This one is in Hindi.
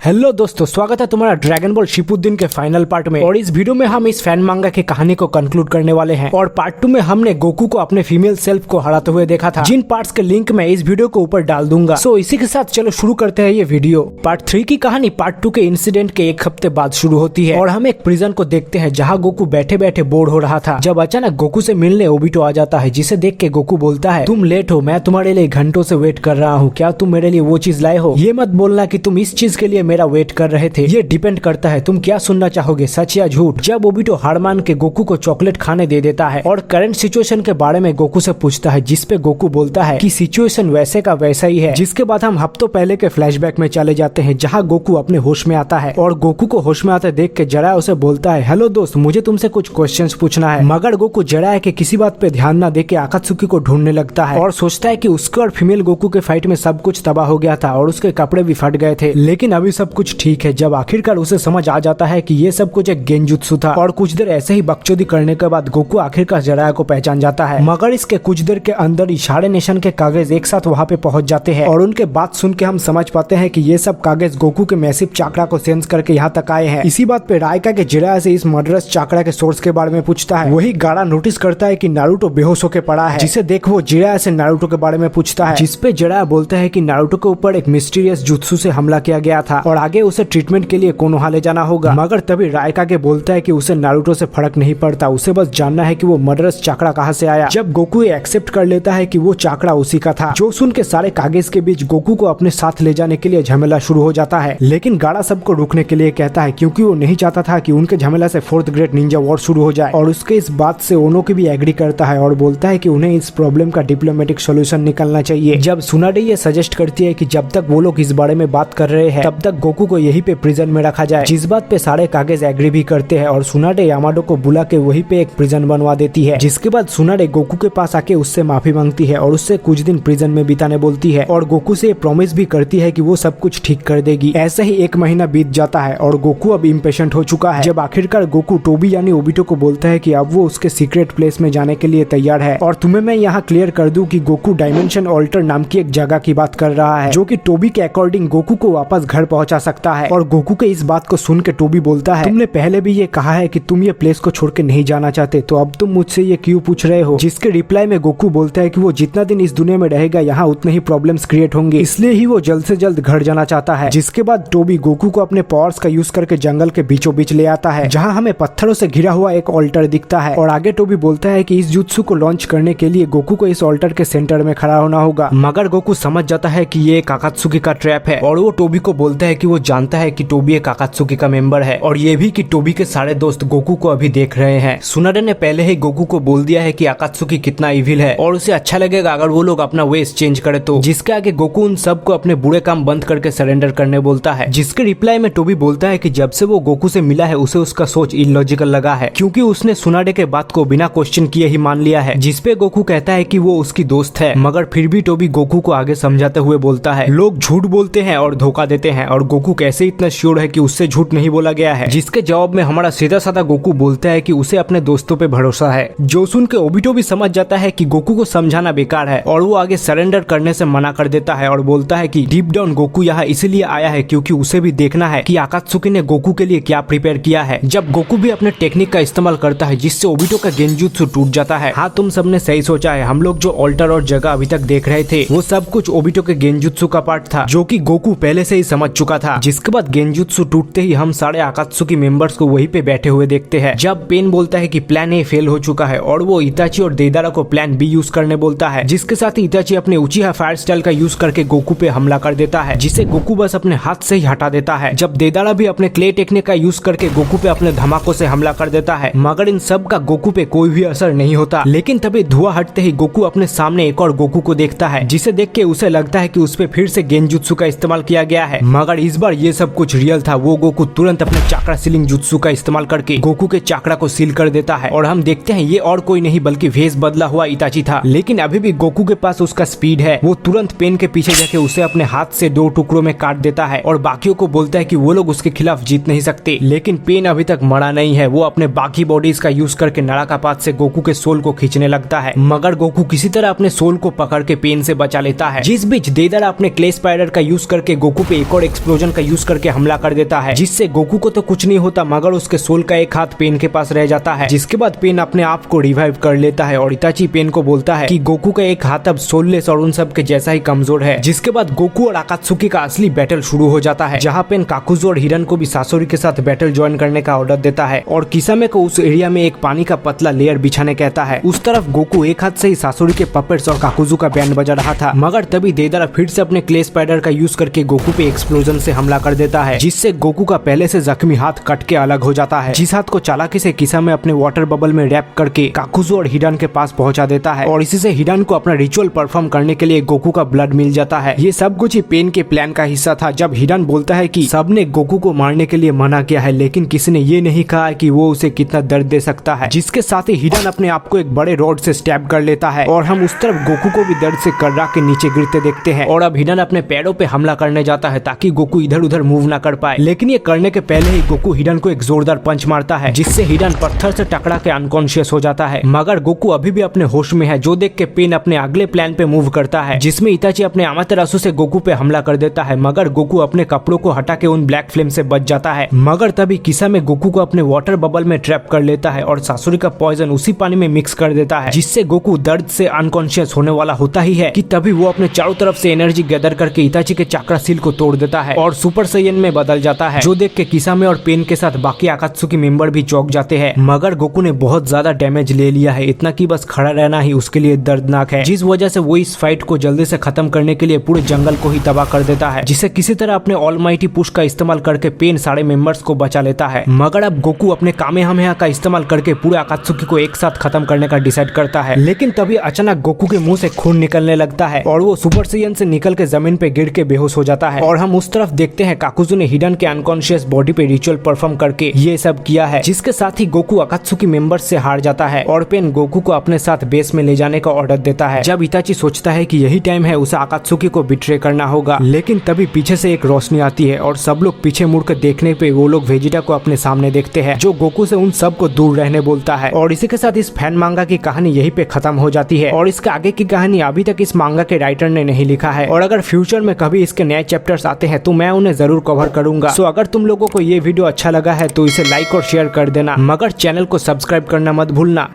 हेलो दोस्तों, स्वागत है तुम्हारा ड्रैगन बॉल शिपुद्दीन के फाइनल पार्ट में। और इस वीडियो में हम इस फैन मांगा की कहानी को कंक्लूड करने वाले हैं। और पार्ट 2 में हमने गोकू को अपने फीमेल सेल्फ को हराते हुए देखा था, जिन पार्ट्स के लिंक मैं इस वीडियो को ऊपर डाल दूंगा। सो इसी के साथ चलो शुरू करते हैं ये वीडियो। पार्ट 3 की कहानी पार्ट 2 के इंसिडेंट के एक हफ्ते बाद शुरू होती है और हम एक प्रिजन को देखते हैं जहाँ गोकू बैठे बैठे बोर हो रहा था, जब अचानक गोकू से मिलने ओबिटो आ जाता है, जिसे देख के गोकू बोलता है, तुम लेट हो, मैं तुम्हारे लिए घंटों से वेट कर रहा हूँ, क्या तुम मेरे लिए वो चीज लाए हो? ये मत बोलना कि तुम इस चीज के लिए मेरा वेट कर रहे थे, ये डिपेंड करता है तुम क्या सुनना चाहोगे, सच या झूठ। जब ओबिटो हार मान के गोकू को चॉकलेट खाने दे देता है और करंट सिचुएशन के बारे में गोकू से पूछता है, जिसपे गोकू बोलता है कि सिचुएशन वैसे का वैसा ही है। जिसके बाद हम हफ्तों पहले के फ्लैशबैक में चले जाते हैं, जहाँ गोकू अपने होश में आता है और गोकू को होश में आते देख के जराया उसे बोलता है, हेलो दोस्त, मुझे तुमसे कुछ क्वेश्चंस पूछना है। मगर गोकू जराया के किसी बात पे ध्यान न दे के आकात्सुकी को ढूंढने लगता है और सोचता है कि उसके और फीमेल गोकू के फाइट में सब कुछ तबाह हो गया था और उसके कपड़े भी फट गए थे, लेकिन अभी सब कुछ ठीक है। जब आखिरकार उसे समझ आ जाता है कि ये सब कुछ एक गेंजुत्सु था और कुछ देर ऐसे ही बकचोदी करने के बाद गोकू आखिरकार जराया को पहचान जाता है। मगर इसके कुछ देर के अंदर इशारे नेशन के कागज एक साथ वहाँ पे पहुंच जाते हैं और उनके बात सुन के हम समझ पाते हैं कि ये सब कागज गोकू के मैसिव चाकरा को सेंस करके यहाँ तक आए हैं। इसी बात पे रायका के जिराया से इस मर्डरस चाकरा के सोर्स के बारे में पूछता है। वही गाड़ा नोटिस करता है कि नारुतो बेहोश होकर पड़ा है, जिसे देख वो जिराया से नारुतो के बारे में पूछता है, जिसपे जिराया बोलता है कि नारुतो के ऊपर एक मिस्टीरियस जुत्सु से हमला किया गया था और आगे उसे ट्रीटमेंट के लिए कोनोहा ले जाना होगा। मगर तभी रायका के बोलता है कि उसे नारुतो से फर्क नहीं पड़ता, उसे बस जानना है कि वो मर्डरस चाकरा कहाँ से आया। जब गोकू एक्सेप्ट कर लेता है कि वो चाकरा उसी का था, जो सुन के सारे कागज के बीच गोकू को अपने साथ ले जाने के लिए झमेला शुरू हो जाता है। लेकिन गाड़ा सबको रुकने के लिए कहता है, क्योंकि वो नहीं चाहता था कि उनके झमेला से 4th ग्रेड निंजा वॉर शुरू हो जाए। और उसके इस बात से ओनो की भी एग्री करता है और बोलता है कि उन्हें इस प्रॉब्लम का डिप्लोमेटिक सोल्यूशन निकालना चाहिए। जब सुनाडे ये सजेस्ट करती है कि जब तक वो लोग इस बारे में बात कर रहे हैं तब तक गोकू को यहीं पे प्रिजन में रखा जाए, जिस बात पे सारे कागज एग्री भी करते हैं और सुनाडे यामाडो को बुला के वहीं पे एक प्रिजन बनवा देती है। जिसके बाद सुनाडे गोकू के पास आके उससे माफी मांगती है और उससे कुछ दिन प्रिजन में बिताने बोलती है और गोकू से प्रॉमिस भी करती है कि वो सब कुछ ठीक कर देगी। ऐसे ही 1 महीना बीत जाता है और गोकू अब इम्पेशेंट हो चुका है। जब आखिरकार गोकू टोबी यानी ओबिटो को बोलता है कि अब वो उसके सीक्रेट प्लेस में जाने के लिए तैयार है। और तुम्हें मैं यहाँ क्लियर कर दूं कि गोकू डायमेंशन ऑल्टर नाम की एक जगह की बात कर रहा है, जो कि टोबी के अकॉर्डिंग गोकू को वापस घर पहुंचा सकता है। और गोकू के इस बात को सुन के टोबी बोलता है, तुमने पहले भी ये कहा है कि तुम ये प्लेस को छोड़ के नहीं जाना चाहते, तो अब तुम मुझसे ये क्यों पूछ रहे हो? जिसके रिप्लाई में गोकू बोलता है कि वो जितना दिन इस दुनिया में रहेगा यहाँ उतने ही प्रॉब्लम्स क्रिएट होंगे, इसलिए ही वो जल्द से जल्द घर जाना चाहता है। जिसके बाद टोबी गोकू को अपने पावर्स का यूज करके जंगल के बीचों बीच ले आता है, जहाँ हमें पत्थरों से घिरा हुआ एक ऑल्टर दिखता है। और आगे टोबी बोलता है कि इस जुत्सु को लॉन्च करने के लिए गोकू को इस ऑल्टर के सेंटर में खड़ा होना होगा। मगर गोकू समझ जाता है कि ये एक आकात्सुकी का ट्रैप है और वो टोबी को बोलता है कि वो जानता है कि टोबी एक आकात्सुकी का मेंबर है और ये भी कि टोबी के सारे दोस्त गोकू को अभी देख रहे हैं। सुनाडे ने पहले ही गोकू को बोल दिया है कि आकात्सुकी कितना इविल है और उसे अच्छा लगेगा अगर वो लोग अपना वेस चेंज करे तो। जिसके आगे गोकू उन सबको अपने बुरे काम बंद करके सरेंडर करने बोलता है। जिसके रिप्लाई में टोबी बोलता है कि जब से वो गोकू से मिला है उसे उसका सोच इलॉजिकल लगा है, क्योंकि उसने सुनाडे के बात को बिना क्वेश्चन किए ही मान लिया है। जिसपे गोकू कहता है कि वो उसकी दोस्त है, मगर फिर भी टोबी गोकू को आगे समझाते हुए बोलता है, लोग झूठ बोलते हैं और धोखा देते हैं और गोकू कैसे इतना श्योर है कि उससे झूठ नहीं बोला गया है। जिसके जवाब में हमारा सीधा साधा गोकू बोलता है कि उसे अपने दोस्तों पे भरोसा है। जो सुन के ओबिटो भी समझ जाता है कि गोकू को समझाना बेकार है और वो आगे सरेंडर करने से मना कर देता है और बोलता है कि डीप डाउन गोकू यहाँ इसीलिए आया है क्योंकि उसे भी देखना है कि आकात्सुकी ने गोकू के लिए क्या प्रिपेयर किया है। जब गोकू भी अपने टेक्निक का इस्तेमाल करता है जिससे ओबिटो का गेंजुत्सु टूट जाता है। हाँ, तुम सबने सही सोचा है, हम लोग जो ऑल्टर और जगह अभी तक देख रहे थे वो सब कुछ ओबिटो के गेंजुत्सु का पार्ट था, जो कि गोकू पहले से ही समझ चुका था। जिसके बाद गेंजुत्सु टूटते ही हम सारे आकात्सुकी मेंबर्स को वहीं पे बैठे हुए देखते हैं। जब पेन बोलता है कि प्लान ए फेल हो चुका है और वो इताची और देदारा को प्लान बी यूज करने बोलता है, जिसके साथ ही इताची अपने उचिहा फायर स्टाइल का यूज करके गोकू पे हमला कर देता है, जिसे गोकू बस अपने हाथ से ही हटा देता है। जब देदारा भी अपने क्ले टेक्निक का यूज करके गोकू पे अपने धमाकों से हमला कर देता है, मगर इन सब का गोकू पे कोई भी असर नहीं होता। लेकिन तभी धुआं हटते ही गोकू अपने सामने एक और गोकू को देखता है, जिसे देख के उसे लगता है कि उस पे फिर से गेंजुत्सु का इस्तेमाल किया गया है। मगर इस बार ये सब कुछ रियल था। वो गोकू तुरंत अपने चाकरा सीलिंग जुत्सु का इस्तेमाल करके गोकू के चाकरा को सील कर देता है और हम देखते हैं ये और कोई नहीं बल्कि भेष बदला हुआ इताची था। लेकिन अभी भी गोकू के पास उसका स्पीड है। वो तुरंत पेन के पीछे जाके उसे अपने हाथ से 2 टुकड़ों में काट देता है और बाकियों को बोलता है कि वो लोग उसके खिलाफ जीत नहीं सकते। लेकिन पेन अभी तक मरा नहीं है। वो अपने बाकी बॉडीज का यूज करके नड़ाकापात से गोकू के सोल को खींचने लगता है, मगर गोकू किसी तरह अपने सोल को पकड़ के पेन से बचा लेता है। जिस बीच देदारा अपने क्ले स्पाइडर का यूज करके गोकू पे एक और एक्सप्लोजन का यूज करके हमला कर देता है, जिससे गोकू को तो कुछ नहीं होता मगर उसके सोल का एक हाथ पेन के पास रह जाता है। जिसके बाद पेन अपने आप को रिवाइव कर लेता है और इताची पेन को बोलता है कि गोकू का एक हाथ अब सोललेस और उन सब के जैसा ही कमजोर है। जिसके बाद गोकू और आकात्सुकी का असली बैटल शुरू हो जाता है, जहाँ पेन काकुजो और हिरन को भी सासोरी के साथ बैटल ज्वाइन करने का ऑर्डर देता है और किसामे को उस एरिया में एक पानी का पतला लेयर बिछाने कहता है। उस तरफ गोकू एक हाथ से ही सासोरी के पपेट्स और काकुजो का बैंड बजा रहा था, मगर तभी देदारा फिर से अपने क्ले स्पाइडर का यूज करके गोकू पे एक्सप्लोजन से हमला कर देता है, जिससे गोकू का पहले से जख्मी हाथ कट के अलग हो जाता है। जिस हाथ को चालाकी से किसामे अपने वाटर बबल में रैप करके काकुजो और हिरन के पास पहुंचा देता है और इसी से हिरन को अपना रिचुअल परफॉर्म करने के लिए गोकू का ब्लड मिल जाता है। ये सब कुछ ही पेन के प्लान का हिस्सा था। जब हिरन बोलता है कि सबने गोकू को मारने के लिए मना किया है, लेकिन किसी ने ये नहीं कहा कि वो उसे कितना दर्द दे सकता है, जिसके साथ ही हिरन अपने आप को एक बड़े रॉड से स्टैब कर लेता है और हम उस तरफ गोकू को भी दर्द से कर्रा के नीचे गिरते देखते हैं। और अब हिरन अपने पैरों पे हमला करने जाता है ताकि गोकू इधर उधर मूव ना कर पाए, लेकिन ये करने के पहले ही गोकू हिरन को एक जोरदार पंच मारता है, जिससे हिरन पत्थर से टकरा के अनकॉन्शियस हो जाता है। मगर गोकू अभी भी अपने होश में है, जो देख के पेन अपने अगले प्लान पे मूव करता है, जिसमें इताची अपने अमातेरासु से गोकू पे हमला कर देता है, मगर गोकू अपने कपड़ों को हटा के उन ब्लैक फ्लेम से बच जाता है। मगर तभी किसामे गोकू को अपने वाटर बबल में ट्रैप कर लेता है और सासुरी का पॉइजन उसी पानी में मिक्स कर देता है, जिससे गोकू दर्द से अनकॉन्शियस होने वाला होता ही है कि तभी वो अपने चारों तरफ से एनर्जी गैदर करके इताची के चक्रा सील को तोड़ देता है और सुपर साइयन में बदल जाता है, जो देख के किसामे और पेन के साथ बाकी आकात्सुकी मेंबर भी चौंक जाते हैं। मगर गोकू ने बहुत ज्यादा डैमेज ले लिया है, इतना कि बस खड़ा रहना ही उसके लिए दर्दनाक है, जिस वजह से वो इस फाइट को जल्दी से खत्म करने के लिए पूरे जंगल को ही तबाह कर देता है, जिसे किसी तरह अपने ऑलमाइटी पुश का इस्तेमाल करके पेन सारे मेंबर्स को बचा लेता है। मगर अब गोकू अपने कामेहामेहा का इस्तेमाल करके पूरे आकात्सुकी को एक साथ खत्म करने का डिसाइड करता है, लेकिन तभी अचानक गोकू के मुंह से खून निकलने लगता है और वो सुपर साइयन से निकल के जमीन पे गिर के बेहोश हो जाता है। और हम उस तरफ देखते हैं काकुजो ने हिडन के अनकॉन्शियस बॉडी पे रिचुअल परफॉर्म करके ये सब किया है, जिसके साथ ही गोकू आकात्सुकी मेंबर्स से हार जाता है और पेन गोकू को अपने साथ बेस में ले जाने का ऑर्डर देता है। जब इताची सोचता है कि यही टाइम है उसे आकात्सुकी को बिट्रे करना होगा, लेकिन तभी पीछे से एक रोशनी आती है और सब लोग पीछे मुड़कर देखने पे वो लोग वेजिटा को अपने सामने देखते हैं, जो गोकू से उन सब को दूर रहने बोलता है। और इसी के साथ इस फैन मांगा की कहानी यहीं पे खत्म हो जाती है और इसके आगे की कहानी अभी तक इस मांगा के राइटर ने नहीं लिखा है, और अगर फ्यूचर में कभी इसके नए चैप्टर्स आते हैं तो मैं उन्हें जरूर कवर करूंगा। सो अगर तुम लोगों को ये वीडियो अच्छा लगा है तो इसे लाइक और शेयर कर देना, मगर चैनल को सब्सक्राइब करना मत भूलना।